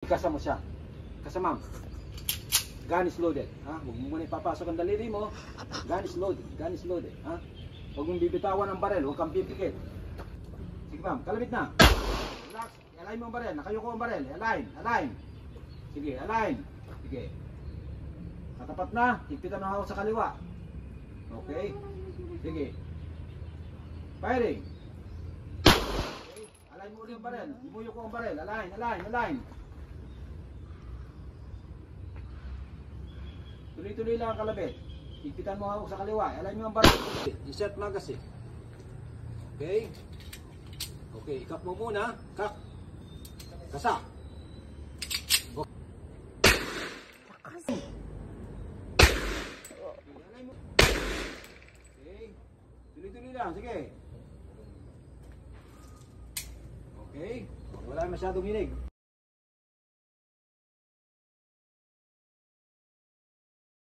Ikasa mo siya. Kasamam. Gun is loaded. Ha? Huwag mo muna ipapasok ang daliri mo. Gun is loaded. Gun is loaded. Ha? Huwag mong bibitawan ang barel. Huwag kang pipikit. Sige ma'am, kalabit na. Relax. Align mo ang barel. Nakayuko ang barel. Align. Align. Sige, align. Sige. Katapat na. Higpitan ang hawak sa kaliwa. Okay. Sige. Firing. Okay. Align mo ulit ang barel. Imuyok ko ang barel. Align, align, align. Tuloy-tuloy lang ang kalabit. Higpitan mo hawak sa kaliwa. Align mo ang barel. Insert magazine. Okay. Okay, ikap mo muna. Kak. Kasa. Okay. Align mo. Okay. Tuloy-tuloy lang. Sige. Okay. Wala masyadong hinig.